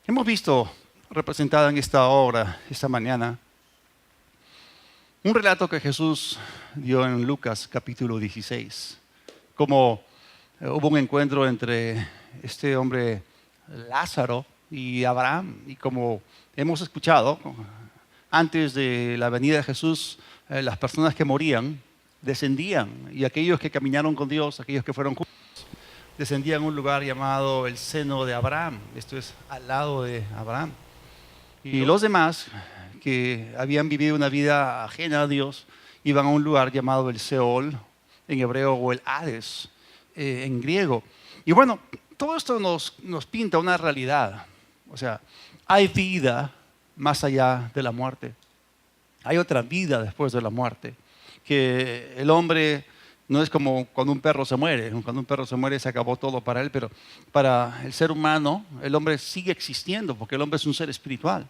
Hemos visto representada en esta obra, esta mañana, un relato que Jesús dio en Lucas capítulo 16. Como hubo un encuentro entre este hombre Lázaro y Abraham. Y como hemos escuchado, antes de la venida de Jesús, las personas que morían descendían. Y aquellos que caminaron con Dios, aquellos que fueron justos, descendían a un lugar llamado el seno de Abraham. Esto es al lado de Abraham. Y los demás que habían vivido una vida ajena a Dios iban a un lugar llamado el Seol en hebreo o el Hades en griego. Y bueno, todo esto nos pinta una realidad. O sea, hay vida más allá de la muerte. Hay otra vida después de la muerte. Que el hombre no es como cuando un perro se muere. Cuando un perro se muere se acabó todo para él, pero para el ser humano el hombre sigue existiendo porque el hombre es un ser espiritual.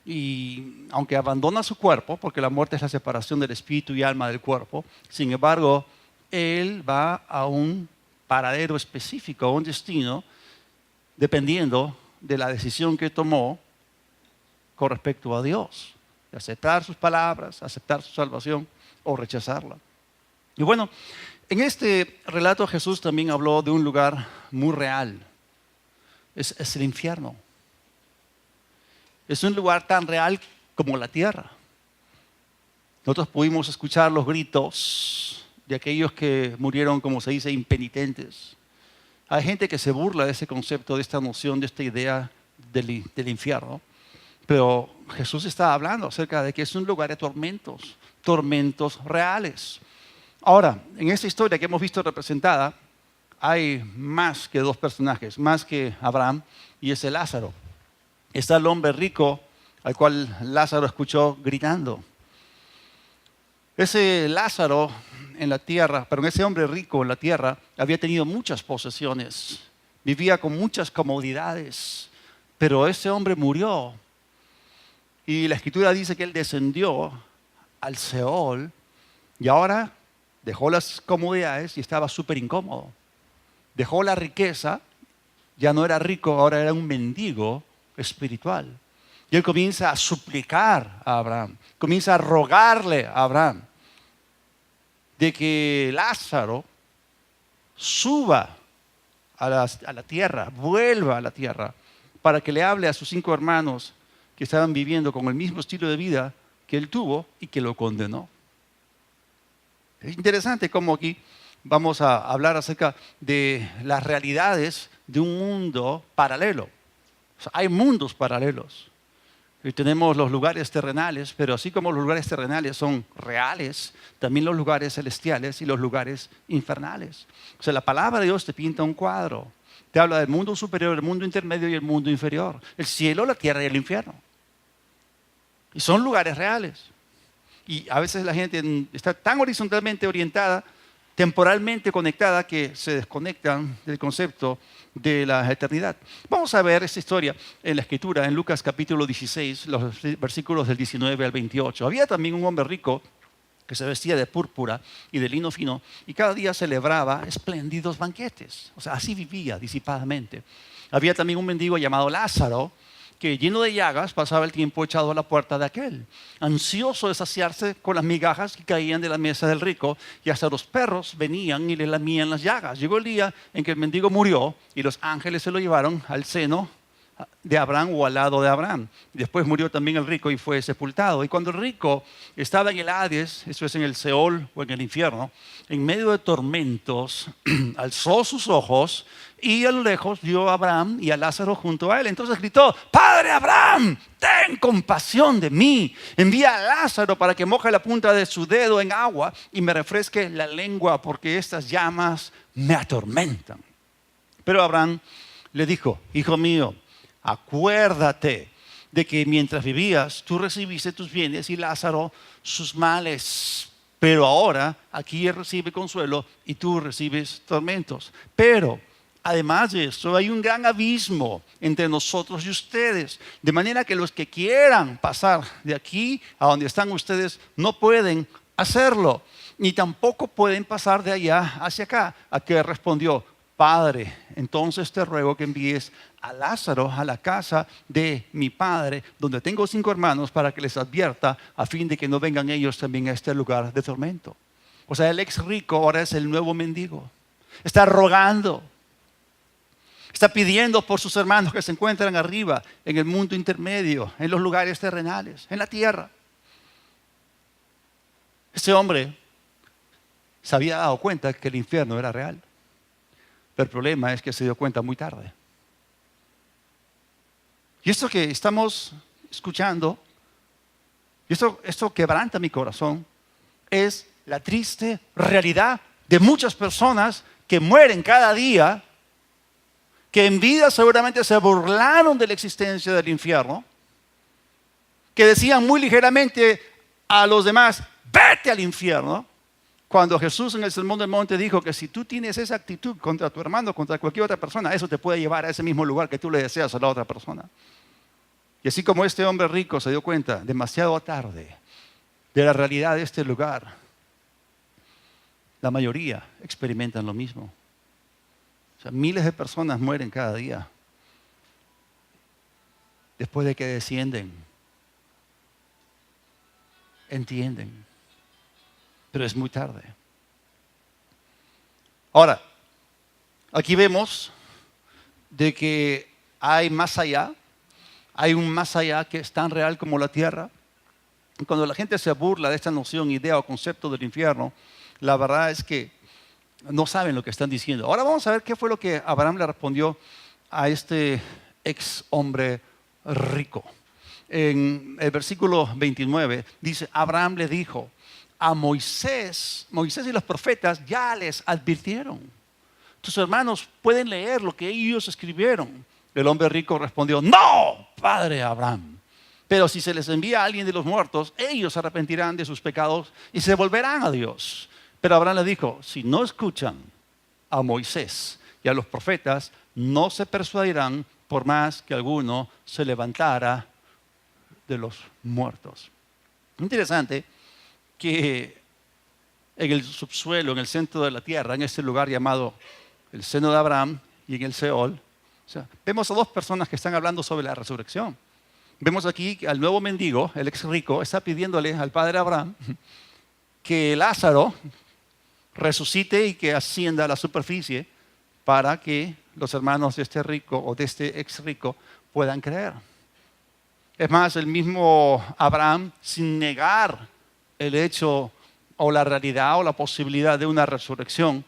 Y aunque abandona su cuerpo, porque la muerte es la separación del espíritu y alma del cuerpo, sin embargo, él va a un paradero específico, a un destino, dependiendo de la decisión que tomó con respecto a Dios. De aceptar sus palabras, aceptar su salvación o rechazarla. Y bueno, en este relato Jesús también habló de un lugar muy real. Es el infierno. Es un lugar tan real como la tierra. Nosotros pudimos escuchar los gritos de aquellos que murieron, como se dice, impenitentes. Hay gente que se burla de ese concepto, de esta noción, de esta idea del infierno. Pero Jesús está hablando acerca de que es un lugar de tormentos, tormentos reales. Ahora, en esta historia que hemos visto representada, hay más que dos personajes, más que Abraham y ese Lázaro. Está el hombre rico al cual Lázaro escuchó gritando. Ese Lázaro en la tierra, pero ese hombre rico en la tierra había tenido muchas posesiones, vivía con muchas comodidades, pero ese hombre murió. Y la Escritura dice que él descendió al Seol y ahora dejó las comodidades y estaba súper incómodo. Dejó la riqueza, ya no era rico, ahora era un mendigo espiritual. Y él comienza a suplicar a Abraham, comienza a rogarle a Abraham de que Lázaro suba a la tierra, vuelva a la tierra, para que le hable a sus 5 hermanos que estaban viviendo con el mismo estilo de vida que él tuvo y que lo condenó. Es interesante cómo aquí vamos a hablar acerca de las realidades de un mundo paralelo. O sea, hay mundos paralelos. Y tenemos los lugares terrenales, pero así como los lugares terrenales son reales, también los lugares celestiales y los lugares infernales. O sea, la palabra de Dios te pinta un cuadro. Te habla del mundo superior, el mundo intermedio y el mundo inferior. El cielo, la tierra y el infierno. Y son lugares reales. Y a veces la gente está tan horizontalmente orientada, temporalmente conectada, que se desconectan del concepto de la eternidad. Vamos a ver esta historia en la Escritura, en Lucas capítulo 16, los versículos del 19 al 28. Había también un hombre rico que se vestía de púrpura y de lino fino y cada día celebraba espléndidos banquetes. O sea, así vivía disipadamente. Había también un mendigo llamado Lázaro, que lleno de llagas pasaba el tiempo echado a la puerta de aquel, ansioso de saciarse con las migajas que caían de la mesa del rico, y hasta los perros venían y le lamían las llagas. Llegó el día en que el mendigo murió y los ángeles se lo llevaron al seno de Abraham o al lado de Abraham. Después murió también el rico y fue sepultado. Y cuando el rico estaba en el Hades, eso es en el Seol o en el infierno, en medio de tormentos, alzó sus ojos y a lo lejos vio a Abraham y a Lázaro junto a él. Entonces gritó: Padre Abraham, ten compasión de mí. Envía a Lázaro para que moje la punta de su dedo en agua y me refresque la lengua, porque estas llamas me atormentan. Pero Abraham le dijo: Hijo mío, acuérdate de que mientras vivías tú recibiste tus bienes y Lázaro sus males. Pero ahora aquí él recibe consuelo y tú recibes tormentos. Pero además de esto, hay un gran abismo entre nosotros y ustedes, de manera que los que quieran pasar de aquí a donde están ustedes no pueden hacerlo, ni tampoco pueden pasar de allá hacia acá. ¿A qué respondió? Padre, entonces te ruego que envíes a Lázaro a la casa de mi padre, donde tengo 5 hermanos, para que les advierta, a fin de que no vengan ellos también a este lugar de tormento. O sea, el ex rico ahora es el nuevo mendigo. Está rogando. Está pidiendo por sus hermanos que se encuentran arriba, en el mundo intermedio, en los lugares terrenales, en la tierra. Este hombre se había dado cuenta que el infierno era real. Pero el problema es que se dio cuenta muy tarde. Y esto que estamos escuchando, y esto quebranta mi corazón, es la triste realidad de muchas personas que mueren cada día, que en vida seguramente se burlaron de la existencia del infierno, que decían muy ligeramente a los demás, vete al infierno, cuando Jesús en el Sermón del Monte dijo que si tú tienes esa actitud contra tu hermano, contra cualquier otra persona, eso te puede llevar a ese mismo lugar que tú le deseas a la otra persona. Y así como este hombre rico se dio cuenta demasiado tarde de la realidad de este lugar, la mayoría experimentan lo mismo. O sea, miles de personas mueren cada día después de que descienden. Entienden. Pero es muy tarde. Ahora, aquí vemos de que hay más allá, hay un más allá que es tan real como la tierra. Cuando la gente se burla de esta noción, idea o concepto del infierno, la verdad es que no saben lo que están diciendo. Ahora vamos a ver qué fue lo que Abraham le respondió a este ex hombre rico. En el versículo 29 dice, Abraham le dijo a Moisés y los profetas ya les advirtieron. Tus hermanos pueden leer lo que ellos escribieron. El hombre rico respondió, no, padre Abraham. Pero si se les envía a alguien de los muertos, ellos se arrepentirán de sus pecados y se volverán a Dios. Pero Abraham le dijo, si no escuchan a Moisés y a los profetas, no se persuadirán por más que alguno se levantara de los muertos. Interesante que en el subsuelo, en el centro de la tierra, en este lugar llamado el seno de Abraham y en el Seol, o sea, vemos a 2 personas que están hablando sobre la resurrección. Vemos aquí al nuevo mendigo, el ex rico, está pidiéndole al padre Abraham que Lázaro resucite y que ascienda a la superficie para que los hermanos de este rico o de este ex rico puedan creer. Es más, el mismo Abraham, sin negar el hecho o la realidad o la posibilidad de una resurrección,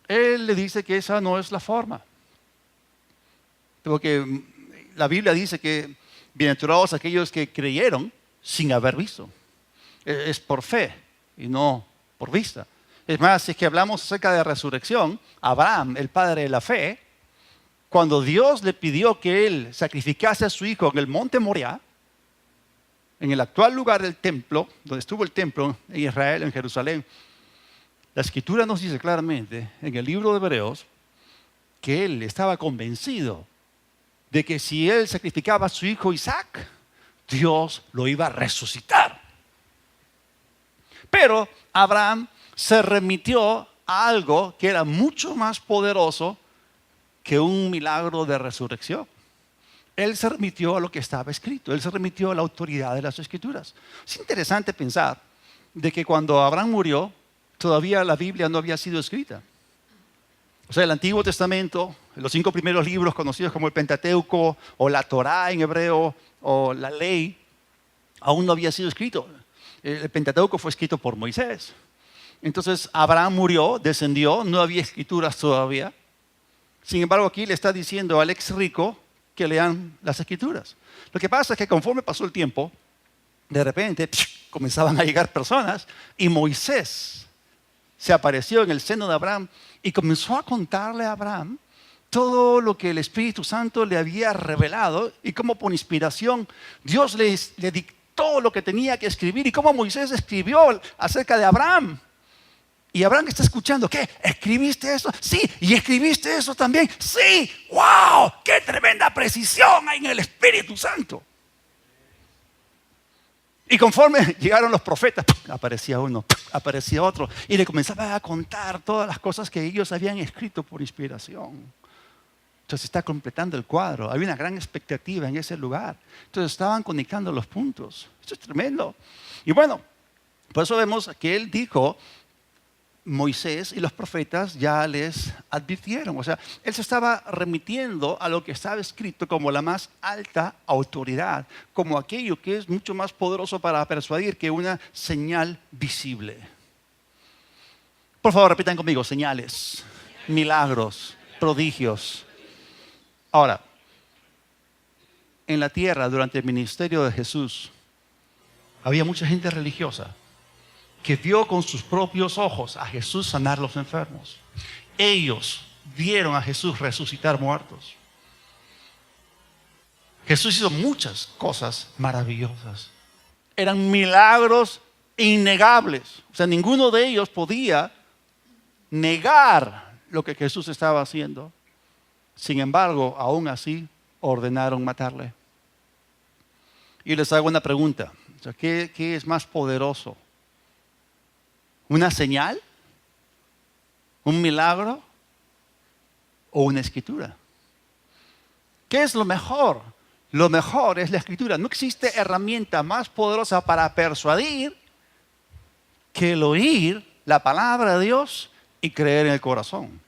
él le dice que esa no es la forma. Porque la Biblia dice que bienaventurados aquellos que creyeron sin haber visto. Es por fe y no por vista. Es más, si es que hablamos acerca de resurrección, Abraham, el padre de la fe, cuando Dios le pidió que él sacrificase a su hijo en el monte Moriah, en el actual lugar del templo, donde estuvo el templo en Israel, en Jerusalén, la Escritura nos dice claramente en el libro de Hebreos que él estaba convencido de que si él sacrificaba a su hijo Isaac, Dios lo iba a resucitar. Pero Abraham se remitió a algo que era mucho más poderoso que un milagro de resurrección. Él se remitió a lo que estaba escrito. Él se remitió a la autoridad de las Escrituras. Es interesante pensar de que cuando Abraham murió, todavía la Biblia no había sido escrita. O sea, el Antiguo Testamento, los 5 primeros libros conocidos como el Pentateuco o la Torá en hebreo o la ley, aún no había sido escrito. El Pentateuco fue escrito por Moisés. Entonces Abraham murió, descendió, no había escrituras todavía. Sin embargo, aquí le está diciendo al ex rico que lean las escrituras. Lo que pasa es que conforme pasó el tiempo, de repente comenzaban a llegar personas y Moisés se apareció en el seno de Abraham y comenzó a contarle a Abraham todo lo que el Espíritu Santo le había revelado y cómo por inspiración Dios le dictó lo que tenía que escribir y cómo Moisés escribió acerca de Abraham. Y Abraham está escuchando, ¿qué? ¿Escribiste eso? Sí, y escribiste eso también. Sí, wow, qué tremenda precisión hay en el Espíritu Santo. Y conforme llegaron los profetas, aparecía uno, aparecía otro, y le comenzaba a contar todas las cosas que ellos habían escrito por inspiración. Entonces está completando el cuadro. Había una gran expectativa en ese lugar. Entonces estaban conectando los puntos. Esto es tremendo. Y bueno, por eso vemos que él dijo, Moisés y los profetas ya les advirtieron. O sea, él se estaba remitiendo a lo que estaba escrito como la más alta autoridad, como aquello que es mucho más poderoso para persuadir que una señal visible. Por favor, repitan conmigo, señales, milagros, prodigios. Ahora, en la tierra durante el ministerio de Jesús, había mucha gente religiosa que vio con sus propios ojos a Jesús sanar los enfermos. Ellos vieron a Jesús resucitar muertos. Jesús hizo muchas cosas maravillosas. Eran milagros innegables. O sea, ninguno de ellos podía negar lo que Jesús estaba haciendo. Sin embargo, aún así, ordenaron matarle. Y les hago una pregunta. O sea, ¿qué es más poderoso? ¿Una señal? ¿Un milagro? ¿O una escritura? ¿Qué es lo mejor? Lo mejor es la escritura. No existe herramienta más poderosa para persuadir que el oír la palabra de Dios y creer en el corazón.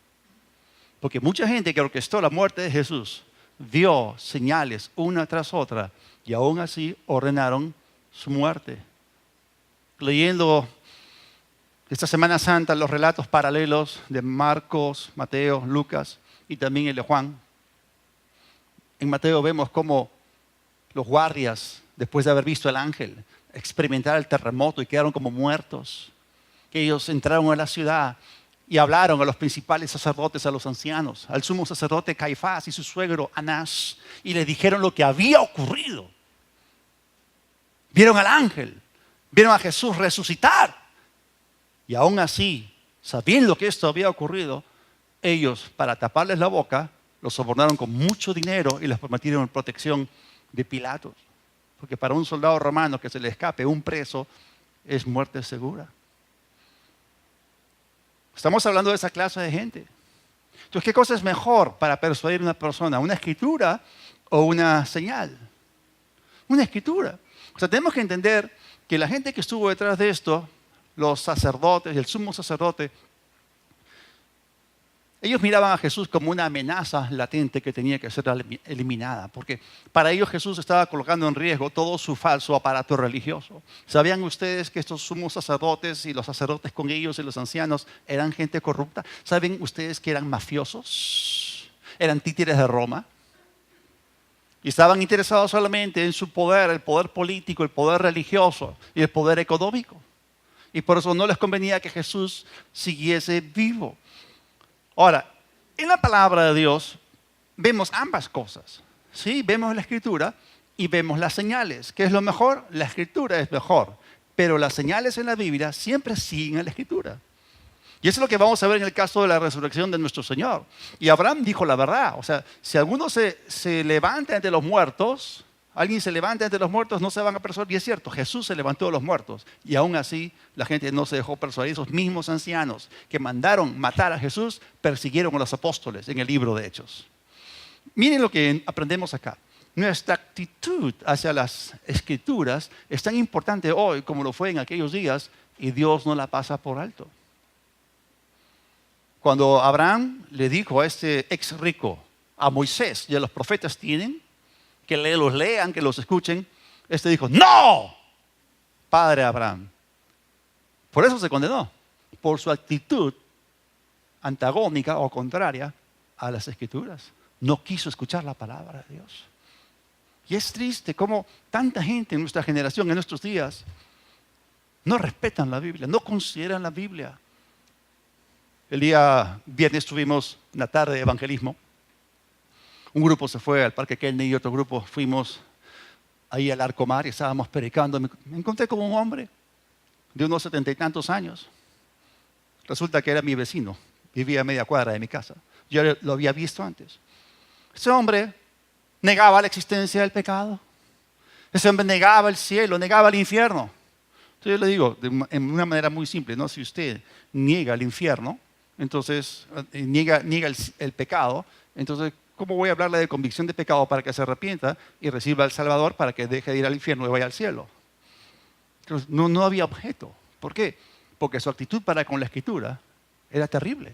Porque mucha gente que orquestó la muerte de Jesús vio señales una tras otra y aún así ordenaron su muerte. Leyendo esta Semana Santa los relatos paralelos de Marcos, Mateo, Lucas y también el de Juan. En Mateo vemos cómo los guardias, después de haber visto el ángel, experimentar el terremoto y quedaron como muertos. Que ellos entraron a la ciudad y hablaron a los principales sacerdotes, a los ancianos, al sumo sacerdote Caifás y su suegro Anás, y les dijeron lo que había ocurrido. Vieron al ángel, vieron a Jesús resucitar. Y aún así, sabiendo que esto había ocurrido, ellos, para taparles la boca, los sobornaron con mucho dinero y les prometieron protección de Pilatos. Porque para un soldado romano que se le escape un preso, es muerte segura. Estamos hablando de esa clase de gente. Entonces, ¿qué cosa es mejor para persuadir a una persona? ¿Una escritura o una señal? Una escritura. O sea, tenemos que entender que la gente que estuvo detrás de esto, los sacerdotes y el sumo sacerdote, ellos miraban a Jesús como una amenaza latente que tenía que ser eliminada, porque para ellos Jesús estaba colocando en riesgo todo su falso aparato religioso. ¿Sabían ustedes que estos sumos sacerdotes y los sacerdotes con ellos y los ancianos eran gente corrupta? ¿Saben ustedes que eran mafiosos? ¿Eran títeres de Roma? Y estaban interesados solamente en su poder, el poder político, el poder religioso y el poder económico. Y por eso no les convenía que Jesús siguiese vivo. Ahora, en la palabra de Dios vemos ambas cosas. ¿Sí? Vemos la escritura y vemos las señales. ¿Qué es lo mejor? La escritura es mejor. Pero las señales en la Biblia siempre siguen a la escritura. Y eso es lo que vamos a ver en el caso de la resurrección de nuestro Señor. Y Abraham dijo la verdad. O sea, si alguno se levanta entre los muertos, alguien se levanta entre los muertos, no se van a persuadir. Y es cierto, Jesús se levantó de los muertos. Y aún así, la gente no se dejó persuadir. Esos mismos ancianos que mandaron matar a Jesús, persiguieron a los apóstoles en el libro de Hechos. Miren lo que aprendemos acá. Nuestra actitud hacia las escrituras es tan importante hoy como lo fue en aquellos días, y Dios no la pasa por alto. Cuando Abraham le dijo a este ex rico, a Moisés y a los profetas tienen, que los lean, que los escuchen, este dijo, ¡no! Padre Abraham. Por eso se condenó, por su actitud antagónica o contraria a las escrituras. No quiso escuchar la palabra de Dios. Y es triste cómo tanta gente en nuestra generación, en nuestros días, no respetan la Biblia, no consideran la Biblia. El día viernes tuvimos una tarde de evangelismo. Un grupo se fue al Parque Kennedy y otro grupo fuimos ahí al Arcomar y estábamos predicando. Me encontré con un hombre de unos 70 y tantos años. Resulta que era mi vecino, vivía a media cuadra de mi casa. Yo lo había visto antes. Ese hombre negaba la existencia del pecado. Ese hombre negaba el cielo, negaba el infierno. Entonces yo le digo, en una manera muy simple, ¿no? Si usted niega el infierno, entonces niega el pecado, entonces ¿cómo voy a hablarle de convicción de pecado para que se arrepienta y reciba al Salvador para que deje de ir al infierno y vaya al cielo? Entonces, no había objeto. ¿Por qué? Porque su actitud para con la Escritura era terrible.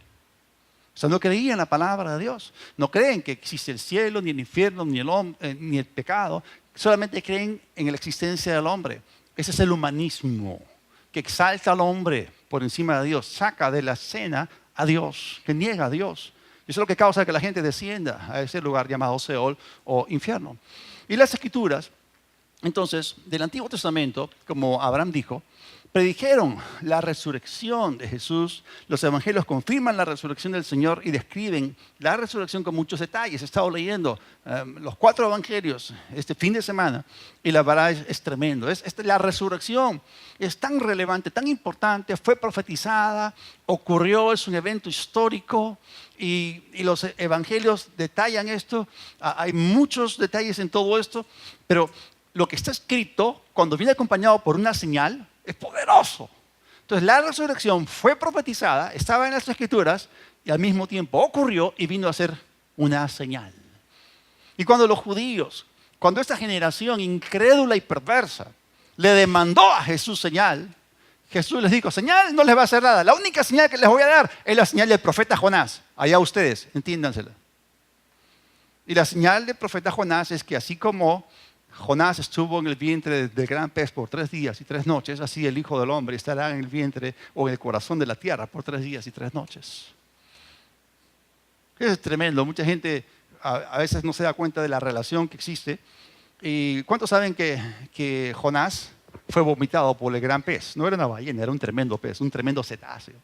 O sea, no creían en la palabra de Dios. No creen que existe el cielo, ni el infierno, ni el pecado. Solamente creen en la existencia del hombre. Ese es el humanismo que exalta al hombre por encima de Dios. Saca de la escena a Dios, que niega a Dios. Eso es lo que causa que la gente descienda a ese lugar llamado Seol o infierno. Y las Escrituras, entonces, del Antiguo Testamento, como Abraham dijo, predijeron la resurrección de Jesús. Los evangelios confirman la resurrección del Señor y describen la resurrección con muchos detalles. He estado leyendo los 4 evangelios este fin de semana y la verdad es tremendo. La resurrección es tan relevante, tan importante, fue profetizada, ocurrió, es un evento histórico y los evangelios detallan esto. Hay muchos detalles en todo esto, pero lo que está escrito, cuando viene acompañado por una señal, es poderoso. Entonces la resurrección fue profetizada, estaba en las Escrituras y al mismo tiempo ocurrió y vino a ser una señal. Y cuando esta generación incrédula y perversa le demandó a Jesús señal, Jesús les dijo, señal no les va a hacer nada. La única señal que les voy a dar es la señal del profeta Jonás. Allá ustedes, entiéndansela. Y la señal del profeta Jonás es que así como Jonás estuvo en el vientre del gran pez por 3 días y 3 noches, así el Hijo del Hombre estará en el vientre o en el corazón de la tierra por 3 días y 3 noches. Es tremendo. Mucha gente a veces no se da cuenta de la relación que existe. ¿Y cuántos saben que Jonás fue vomitado por el gran pez? No era una ballena, era un tremendo pez, un tremendo cetáceo.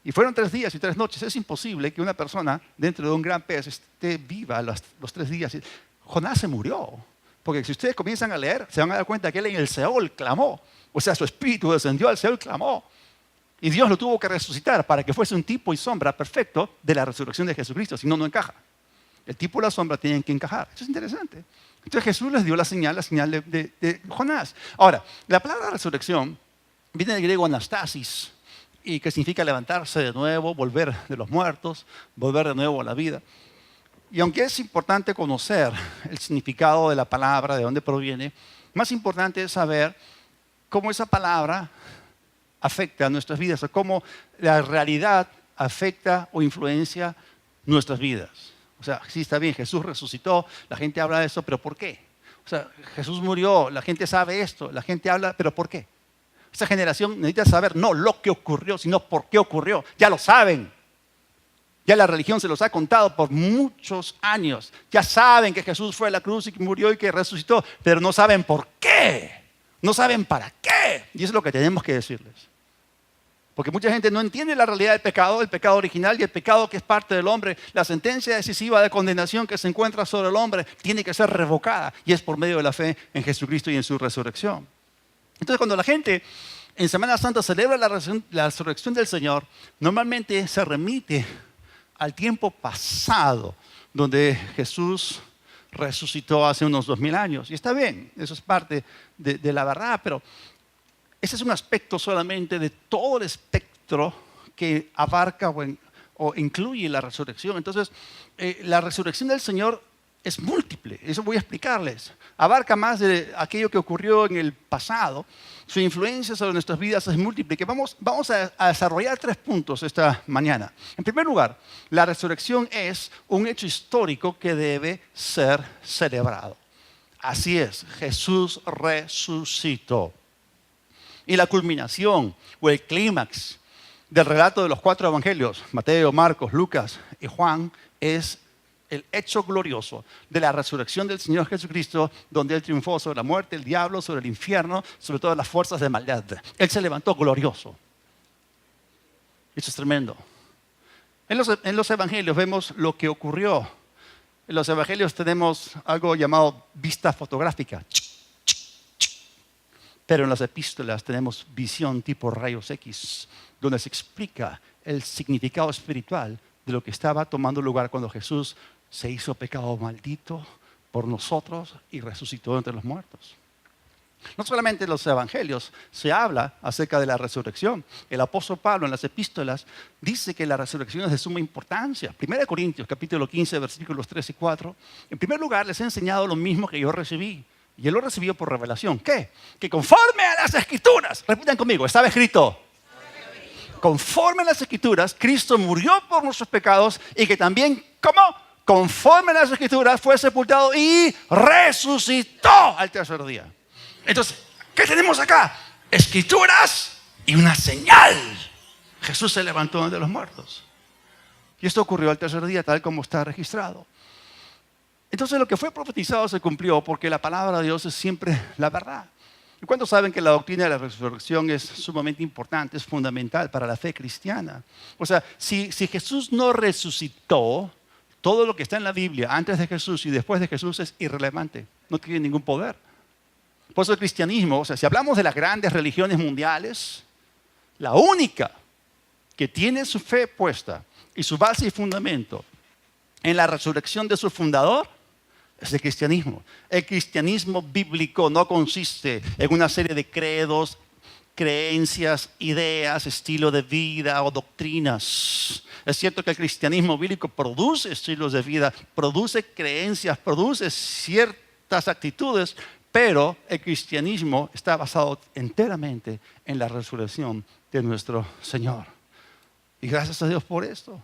Y fueron 3 días y 3 noches. Es imposible que una persona dentro de un gran pez esté viva los 3 días. Jonás se murió. Porque si ustedes comienzan a leer, se van a dar cuenta que él en el Seol clamó. O sea, su espíritu descendió al Seol, clamó. Y Dios lo tuvo que resucitar para que fuese un tipo y sombra perfecto de la resurrección de Jesucristo. Si no, no encaja. El tipo y la sombra tienen que encajar. Eso es interesante. Entonces Jesús les dio la señal de Jonás. Ahora, la palabra resurrección viene del griego anastasis, y que significa levantarse de nuevo, volver de los muertos, volver de nuevo a la vida. Y aunque es importante conocer el significado de la palabra, de dónde proviene, más importante es saber cómo esa palabra afecta a nuestras vidas, o cómo la realidad afecta o influencia nuestras vidas. O sea, sí, está bien, Jesús resucitó, la gente habla de eso, pero ¿por qué? O sea, Jesús murió, la gente sabe esto, la gente habla, pero ¿por qué? Esta generación necesita saber no lo que ocurrió, sino por qué ocurrió. Ya lo saben. Ya la religión se los ha contado por muchos años. Ya saben que Jesús fue a la cruz y que murió y que resucitó, pero no saben por qué. No saben para qué. Y eso es lo que tenemos que decirles. Porque mucha gente no entiende la realidad del pecado, el pecado original y el pecado que es parte del hombre. La sentencia decisiva de condenación que se encuentra sobre el hombre tiene que ser revocada y es por medio de la fe en Jesucristo y en su resurrección. Entonces, cuando la gente en Semana Santa celebra la resurrección del Señor, normalmente se remite al tiempo pasado, donde Jesús resucitó hace unos 2000 años. Y está bien, eso es parte de la verdad, pero ese es un aspecto solamente de todo el espectro que abarca o incluye la resurrección. Entonces, la resurrección del Señor es múltiple, eso voy a explicarles. Abarca más de aquello que ocurrió en el pasado. Su influencia sobre nuestras vidas es múltiple. Que vamos a desarrollar 3 puntos esta mañana. En primer lugar, la resurrección es un hecho histórico que debe ser celebrado. Así es, Jesús resucitó. Y la culminación o el clímax del relato de los 4 evangelios, Mateo, Marcos, Lucas y Juan, es el hecho glorioso de la resurrección del Señor Jesucristo, donde Él triunfó sobre la muerte, el diablo, sobre el infierno, sobre todas las fuerzas de maldad. Él se levantó glorioso. Eso es tremendo. En los evangelios vemos lo que ocurrió. En los evangelios tenemos algo llamado vista fotográfica. Pero en las epístolas tenemos visión tipo rayos X, donde se explica el significado espiritual de lo que estaba tomando lugar cuando Jesús se hizo pecado maldito por nosotros y resucitó entre los muertos. No solamente en los evangelios se habla acerca de la resurrección. El apóstol Pablo en las epístolas dice que la resurrección es de suma importancia. 1 Corintios capítulo 15 versículos 3 y 4. En primer lugar les he enseñado lo mismo que yo recibí. Y él lo recibió por revelación. ¿Qué? Que conforme a las escrituras, repitan conmigo, estaba escrito. Conforme a las escrituras, Cristo murió por nuestros pecados y que también, ¿cómo? Conforme a las escrituras fue sepultado y resucitó al tercer día. Entonces, ¿qué tenemos acá? Escrituras y una señal. Jesús se levantó de los muertos. Y esto ocurrió al tercer día, tal como está registrado. Entonces, lo que fue profetizado se cumplió porque la palabra de Dios es siempre la verdad. ¿Y cuántos saben que la doctrina de la resurrección es sumamente importante, es fundamental para la fe cristiana? O sea, si Jesús no resucitó, todo lo que está en la Biblia antes de Jesús y después de Jesús es irrelevante, no tiene ningún poder. Por eso el cristianismo, o sea, si hablamos de las grandes religiones mundiales, la única que tiene su fe puesta y su base y fundamento en la resurrección de su fundador es el cristianismo. El cristianismo bíblico no consiste en una serie de credos, creencias, ideas, estilo de vida o doctrinas. Es cierto que el cristianismo bíblico produce estilos de vida, produce creencias, produce ciertas actitudes, pero el cristianismo está basado enteramente en la resurrección de nuestro Señor. Y gracias a Dios por esto.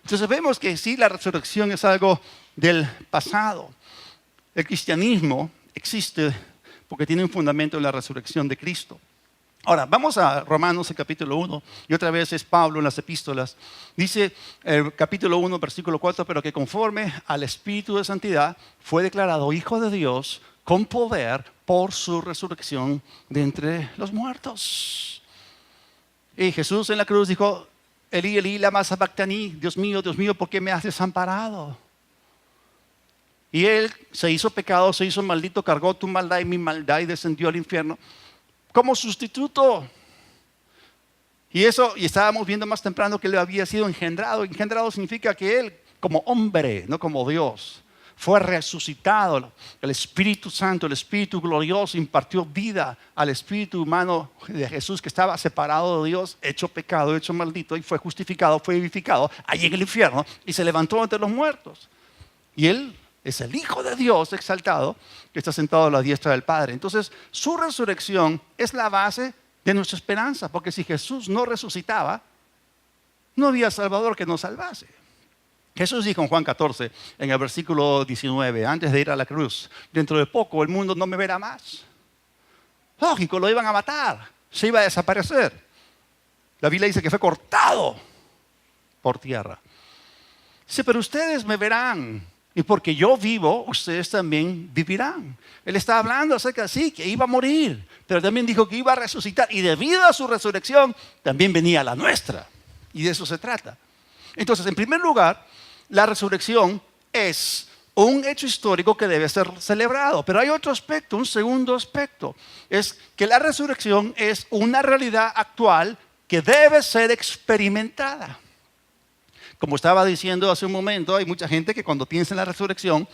Entonces vemos que sí, la resurrección es algo del pasado. El cristianismo existe porque tiene un fundamento en la resurrección de Cristo. Ahora, vamos a Romanos, el capítulo 1, y otra vez es Pablo en las epístolas. Dice el capítulo 1, versículo 4, pero que conforme al Espíritu de Santidad fue declarado Hijo de Dios con poder por su resurrección de entre los muertos. Y Jesús en la cruz dijo, Elí, Elí, lama sabactani, Dios mío, ¿por qué me has desamparado? Y Él se hizo pecado, se hizo maldito, cargó tu maldad y mi maldad y descendió al infierno como sustituto. Y estábamos viendo más temprano que Él había sido engendrado. Engendrado significa que Él, como hombre, no como Dios, fue resucitado. El Espíritu Santo, el Espíritu glorioso, impartió vida al Espíritu humano de Jesús que estaba separado de Dios, hecho pecado, hecho maldito, y fue justificado, fue vivificado allí en el infierno y se levantó entre los muertos. Y Él es el Hijo de Dios exaltado que está sentado a la diestra del Padre. Entonces, su resurrección es la base de nuestra esperanza, porque si Jesús no resucitaba, no había Salvador que nos salvase. Jesús dijo en Juan 14, en el versículo 19, antes de ir a la cruz, dentro de poco el mundo no me verá más. Lógico, lo iban a matar, se iba a desaparecer. La Biblia dice que fue cortado por tierra. Dice, pero ustedes me verán, y porque yo vivo, ustedes también vivirán. Él está hablando acerca de sí, que iba a morir, pero también dijo que iba a resucitar, y debido a su resurrección, también venía la nuestra. Y de eso se trata. Entonces, en primer lugar, la resurrección es un hecho histórico que debe ser celebrado. Pero hay otro aspecto, un segundo aspecto. Es que la resurrección es una realidad actual que debe ser experimentada. Como estaba diciendo hace un momento, hay mucha gente que cuando piensa en la resurrección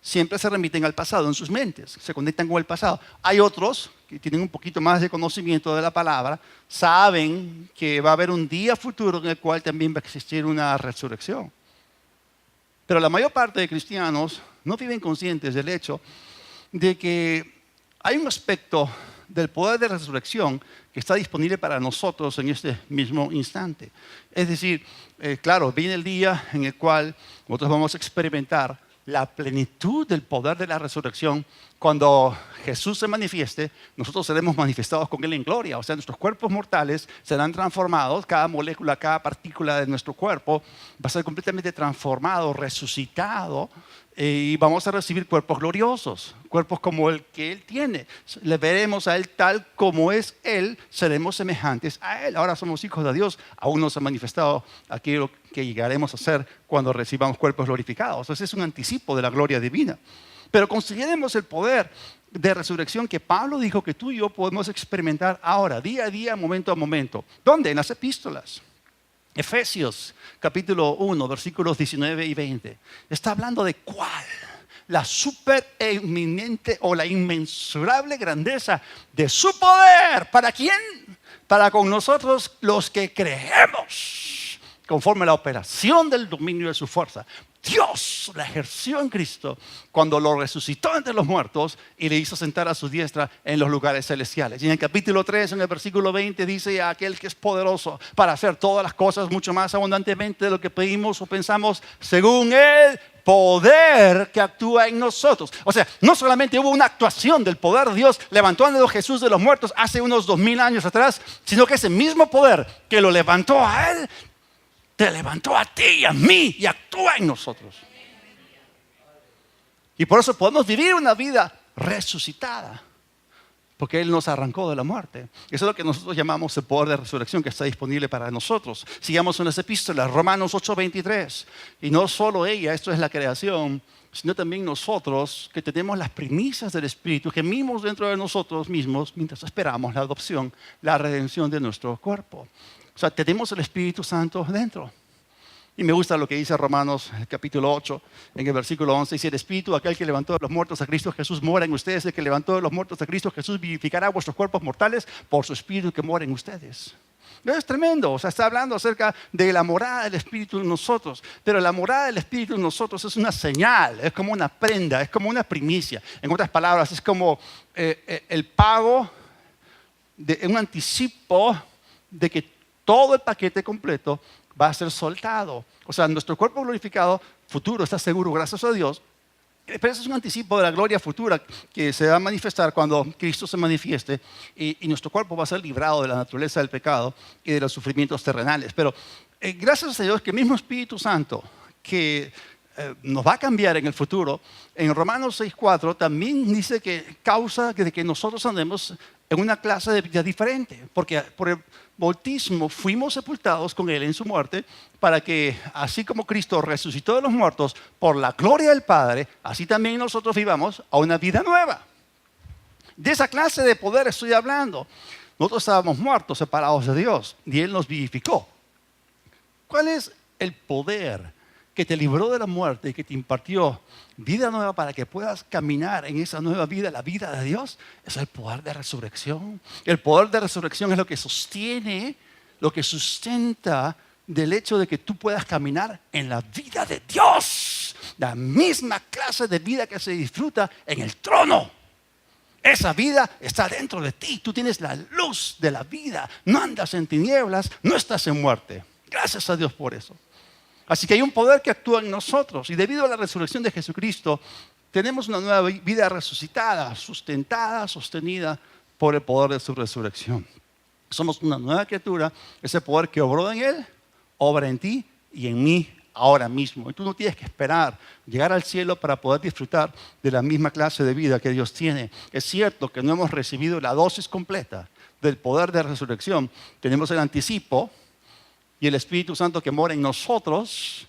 siempre se remiten al pasado en sus mentes, se conectan con el pasado. Hay otros que tienen un poquito más de conocimiento de la palabra, saben que va a haber un día futuro en el cual también va a existir una resurrección. Pero la mayor parte de cristianos no viven conscientes del hecho de que hay un aspecto del poder de resurrección que está disponible para nosotros en este mismo instante. Es decir, claro, viene el día en el cual nosotros vamos a experimentar la plenitud del poder de la resurrección. Cuando Jesús se manifieste, nosotros seremos manifestados con Él en gloria. O sea, nuestros cuerpos mortales serán transformados. Cada molécula, cada partícula de nuestro cuerpo va a ser completamente transformado, resucitado. Y vamos a recibir cuerpos gloriosos, cuerpos como el que Él tiene. Le veremos a Él tal como es Él, seremos semejantes a Él. Ahora somos hijos de Dios, aún no se ha manifestado aquello que llegaremos a ser cuando recibamos cuerpos glorificados. Ese es un anticipo de la gloria divina. Pero consideremos el poder de resurrección que Pablo dijo que tú y yo podemos experimentar ahora, día a día, momento a momento. ¿Dónde? En las epístolas. Efesios capítulo 1, versículos 19 y 20. Está hablando de cuál. la supereminente o la inmensurable grandeza de su poder. ¿Para quién? Para con nosotros los que creemos, conforme a la operación del dominio de su fuerza. Dios la ejerció en Cristo cuando lo resucitó entre los muertos y le hizo sentar a su diestra en los lugares celestiales. Y en el capítulo 3, en el versículo 20, dice: aquel que es poderoso para hacer todas las cosas mucho más abundantemente de lo que pedimos o pensamos, según el poder que actúa en nosotros. O sea, no solamente hubo una actuación del poder de Dios levantando a Jesús de los muertos hace unos 2000 años atrás, sino que ese mismo poder que lo levantó a él, te levantó a ti y a mí y actúa en nosotros. Y por eso podemos vivir una vida resucitada, porque Él nos arrancó de la muerte. Eso es lo que nosotros llamamos el poder de resurrección que está disponible para nosotros. Sigamos en las epístolas, Romanos 8:23. Y no solo ella, esto es la creación, sino también nosotros que tenemos las primicias del Espíritu, gemimos dentro de nosotros mismos mientras esperamos la adopción, la redención de nuestro cuerpo. O sea, tenemos el Espíritu Santo dentro. Y me gusta lo que dice Romanos capítulo 8, en el versículo 11. Dice: el Espíritu, aquel que levantó de los muertos a Cristo Jesús, mora en ustedes. El que levantó de los muertos a Cristo Jesús vivificará vuestros cuerpos mortales por su Espíritu que mora en ustedes. Es tremendo. O sea, está hablando acerca de la morada del Espíritu en nosotros. Pero la morada del Espíritu en nosotros es una señal, es como una prenda, es como una primicia. En otras palabras, es como el pago de un anticipo de que todo el paquete completo va a ser soltado. O sea, nuestro cuerpo glorificado futuro está seguro, gracias a Dios. Pero eso es un anticipo de la gloria futura que se va a manifestar cuando Cristo se manifieste y nuestro cuerpo va a ser librado de la naturaleza del pecado y de los sufrimientos terrenales. Pero gracias a Dios que el mismo Espíritu Santo que nos va a cambiar en el futuro, en Romanos 6:4 también dice que causa de que nosotros andemos en una clase de vida diferente, porque por el bautismo fuimos sepultados con Él en su muerte, para que así como Cristo resucitó de los muertos por la gloria del Padre, así también nosotros vivamos a una vida nueva. De esa clase de poder estoy hablando. Nosotros estábamos muertos, separados de Dios, y Él nos vivificó. ¿Cuál es el poder que te libró de la muerte y que te impartió vida nueva para que puedas caminar en esa nueva vida, la vida de Dios? Es el poder de resurrección. El poder de resurrección es lo que sostiene, lo que sustenta del hecho de que tú puedas caminar en la vida de Dios. La misma clase de vida que se disfruta en el trono. Esa vida está dentro de ti. Tú tienes la luz de la vida. No andas en tinieblas, no estás en muerte. Gracias a Dios por eso. Así que hay un poder que actúa en nosotros. Y debido a la resurrección de Jesucristo, tenemos una nueva vida resucitada, sustentada, sostenida por el poder de su resurrección. Somos una nueva criatura. Ese poder que obró en Él, obra en ti y en mí ahora mismo. Y tú no tienes que esperar llegar al cielo para poder disfrutar de la misma clase de vida que Dios tiene. Es cierto que no hemos recibido la dosis completa del poder de resurrección. Tenemos el anticipo. Y el Espíritu Santo que mora en nosotros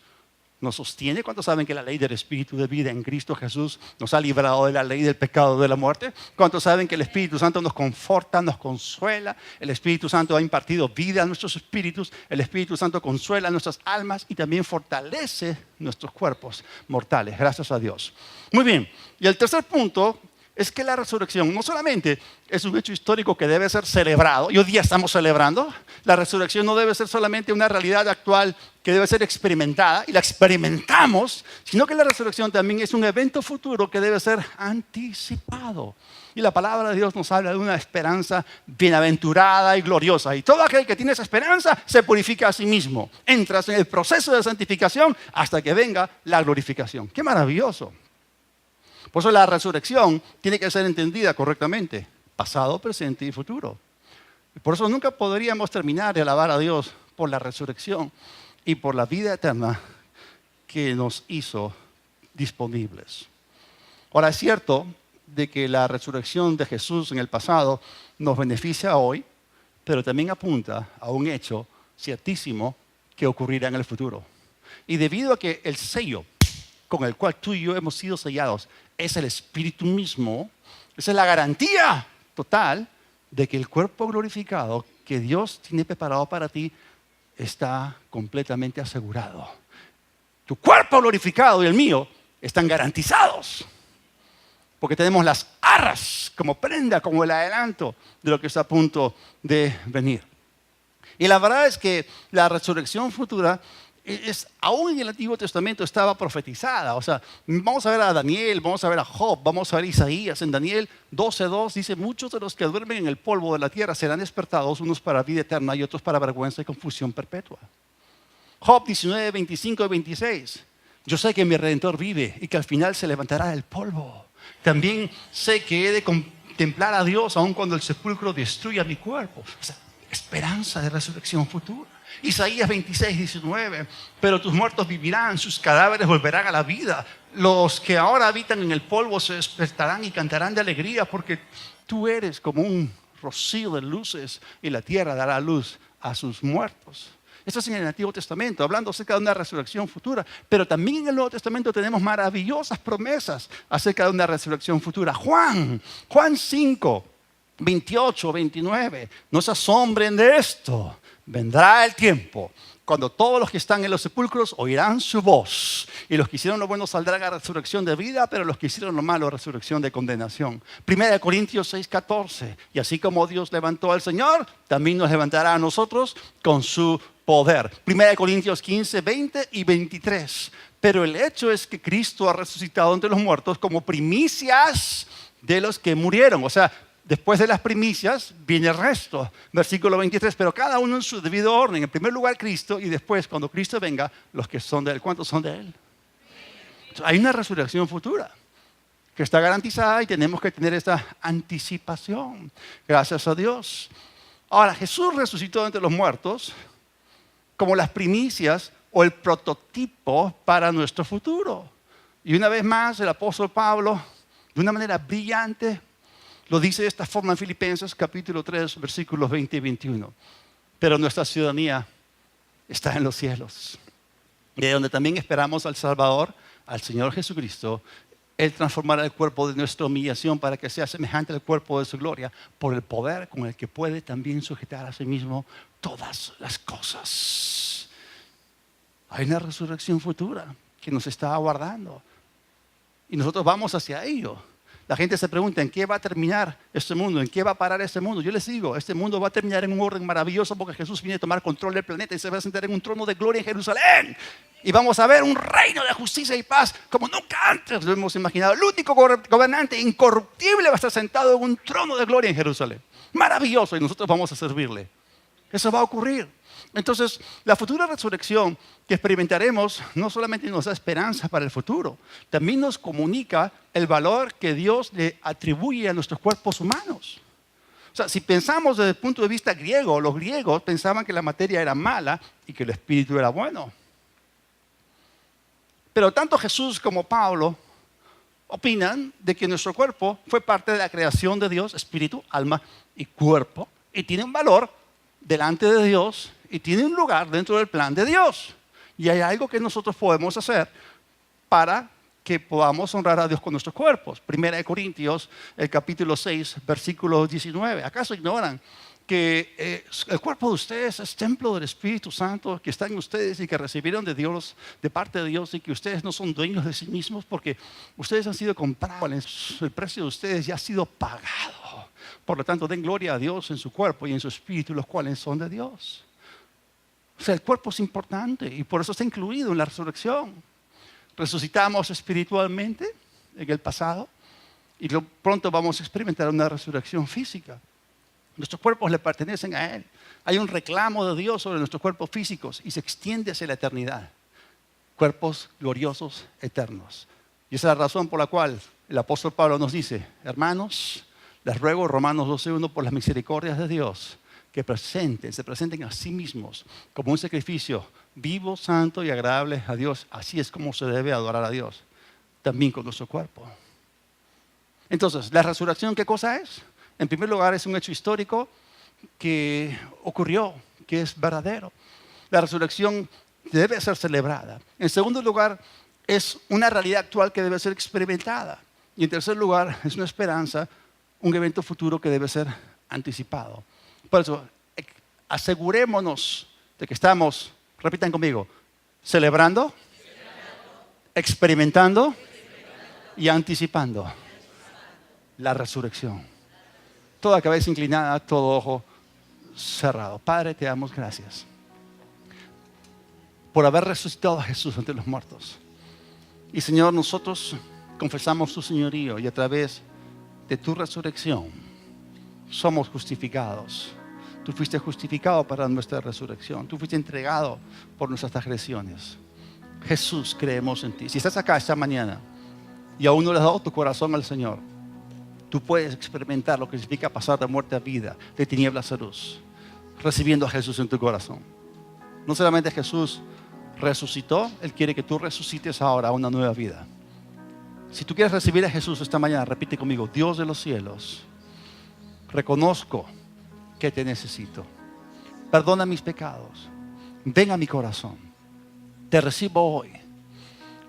nos sostiene. ¿Cuántos saben que la ley del Espíritu de vida en Cristo Jesús nos ha librado de la ley del pecado de la muerte? ¿Cuántos saben que el Espíritu Santo nos conforta, nos consuela? El Espíritu Santo ha impartido vida a nuestros espíritus. El Espíritu Santo consuela nuestras almas y también fortalece nuestros cuerpos mortales. Gracias a Dios. Muy bien. Y el tercer punto es que la resurrección no solamente es un hecho histórico que debe ser celebrado, y hoy día estamos celebrando. La resurrección no debe ser solamente una realidad actual que debe ser experimentada, y la experimentamos, sino que la resurrección también es un evento futuro que debe ser anticipado. Y la palabra de Dios nos habla de una esperanza bienaventurada y gloriosa. Y todo aquel que tiene esa esperanza se purifica a sí mismo. Entras en el proceso de santificación hasta que venga la glorificación. ¡Qué maravilloso! Por eso la resurrección tiene que ser entendida correctamente, pasado, presente y futuro. Por eso nunca podríamos terminar de alabar a Dios por la resurrección y por la vida eterna que nos hizo disponibles. Ahora, es cierto de que la resurrección de Jesús en el pasado nos beneficia hoy, pero también apunta a un hecho ciertísimo que ocurrirá en el futuro. Y debido a que el sello con el cual tú y yo hemos sido sellados es el Espíritu mismo, esa es la garantía total de que el cuerpo glorificado que Dios tiene preparado para ti está completamente asegurado. Tu cuerpo glorificado y el mío están garantizados. Porque tenemos las arras como prenda, como el adelanto de lo que está a punto de venir. Y la verdad es que la resurrección futura, aún en el Antiguo Testamento estaba profetizada. O sea, vamos a ver a Daniel, vamos a ver a Job, vamos a ver a Isaías. En Daniel 12:2 dice, muchos de los que duermen en el polvo de la tierra serán despertados, unos para vida eterna y otros para vergüenza y confusión perpetua. Job 19:25 y 26. Yo sé que mi Redentor vive y que al final se levantará del polvo. También sé que he de contemplar a Dios aun cuando el sepulcro destruya mi cuerpo. O sea, esperanza de resurrección futura. Isaías 26:19. Pero tus muertos vivirán, sus cadáveres volverán a la vida. Los que ahora habitan en el polvo se despertarán y cantarán de alegría porque tú eres como un rocío de luces y la tierra dará luz a sus muertos. Esto es en el Antiguo Testamento, hablando acerca de una resurrección futura. Pero también en el Nuevo Testamento tenemos maravillosas promesas acerca de una resurrección futura. Juan 5:28-29. No se asombren de esto. Vendrá el tiempo cuando todos los que están en los sepulcros oirán su voz. Y los que hicieron lo bueno saldrán a resurrección de vida, pero los que hicieron lo malo a resurrección de condenación. 1 Corintios 6:14. Y así como Dios levantó al Señor, también nos levantará a nosotros con su poder. 1 Corintios 15:20 y 23. Pero el hecho es que Cristo ha resucitado entre los muertos como primicias de los que murieron. O sea, después de las primicias viene el resto. Versículo 23. Pero cada uno en su debido orden. En primer lugar Cristo y después cuando Cristo venga, los que son de Él. ¿Cuántos son de Él? Entonces, hay una resurrección futura que está garantizada y tenemos que tener esta anticipación. Gracias a Dios. Ahora, Jesús resucitó entre los muertos como las primicias o el prototipo para nuestro futuro. Y una vez más el apóstol Pablo, de una manera brillante, lo dice de esta forma en Filipenses capítulo 3, versículos 20 y 21. Pero nuestra ciudadanía está en los cielos, de donde también esperamos al Salvador, al Señor Jesucristo. Él transformará el cuerpo de nuestra humillación para que sea semejante al cuerpo de su gloria, por el poder con el que puede también sujetar a sí mismo todas las cosas. Hay una resurrección futura que nos está aguardando y nosotros vamos hacia ello. La gente se pregunta, ¿en qué va a terminar este mundo? ¿En qué va a parar este mundo? Yo les digo, este mundo va a terminar en un orden maravilloso porque Jesús viene a tomar control del planeta y se va a sentar en un trono de gloria en Jerusalén. Y vamos a ver un reino de justicia y paz como nunca antes lo hemos imaginado. El único gobernante incorruptible va a estar sentado en un trono de gloria en Jerusalén. Maravilloso, y nosotros vamos a servirle. Eso va a ocurrir. Entonces, la futura resurrección que experimentaremos no solamente nos da esperanza para el futuro, también nos comunica el valor que Dios le atribuye a nuestros cuerpos humanos. O sea, si pensamos desde el punto de vista griego, los griegos pensaban que la materia era mala y que el espíritu era bueno. Pero tanto Jesús como Pablo opinan de que nuestro cuerpo fue parte de la creación de Dios, espíritu, alma y cuerpo, y tiene un valor delante de Dios y tiene un lugar dentro del plan de Dios. Y hay algo que nosotros podemos hacer para que podamos honrar a Dios con nuestros cuerpos. 1 Corintios, el capítulo 6, versículo 19. ¿Acaso ignoran que el cuerpo de ustedes es templo del Espíritu Santo que está en ustedes y que recibieron de Dios, de parte de Dios, y que ustedes no son dueños de sí mismos porque ustedes han sido comprados, el precio de ustedes ya ha sido pagado? Por lo tanto, den gloria a Dios en su cuerpo y en su espíritu, los cuales son de Dios. O sea, el cuerpo es importante y por eso está incluido en la resurrección. Resucitamos espiritualmente en el pasado y pronto vamos a experimentar una resurrección física. Nuestros cuerpos le pertenecen a Él. Hay un reclamo de Dios sobre nuestros cuerpos físicos y se extiende hacia la eternidad. Cuerpos gloriosos, eternos. Y esa es la razón por la cual el apóstol Pablo nos dice, hermanos, les ruego, Romanos 12:1, por las misericordias de Dios, que se presenten a sí mismos como un sacrificio vivo, santo y agradable a Dios. Así es como se debe adorar a Dios, también con nuestro cuerpo. Entonces, ¿la resurrección qué cosa es? En primer lugar, es un hecho histórico que ocurrió, que es verdadero. La resurrección debe ser celebrada. En segundo lugar, es una realidad actual que debe ser experimentada. Y en tercer lugar, es una esperanza, un evento futuro que debe ser anticipado. Por eso, asegurémonos de que estamos, repitan conmigo, celebrando, experimentando y anticipando la resurrección. Toda cabeza inclinada, todo ojo cerrado. Padre, te damos gracias por haber resucitado a Jesús entre los muertos. Y Señor, nosotros confesamos tu señorío y a través de tu resurrección somos justificados. Tú fuiste justificado para nuestra resurrección. Tú fuiste entregado por nuestras transgresiones. Jesús, creemos en ti. Si estás acá esta mañana y aún no le has dado tu corazón al Señor, tú puedes experimentar lo que significa pasar de muerte a vida, de tinieblas a luz, recibiendo a Jesús en tu corazón. No solamente Jesús resucitó, Él quiere que tú resucites ahora a una nueva vida. Si tú quieres recibir a Jesús esta mañana, repite conmigo: Dios de los cielos, reconozco que te necesito. Perdona mis pecados. Ven a mi corazón. Te recibo hoy.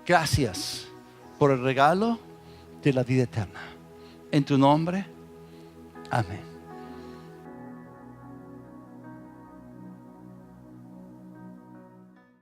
Gracias por el regalo de la vida eterna. En tu nombre, amén.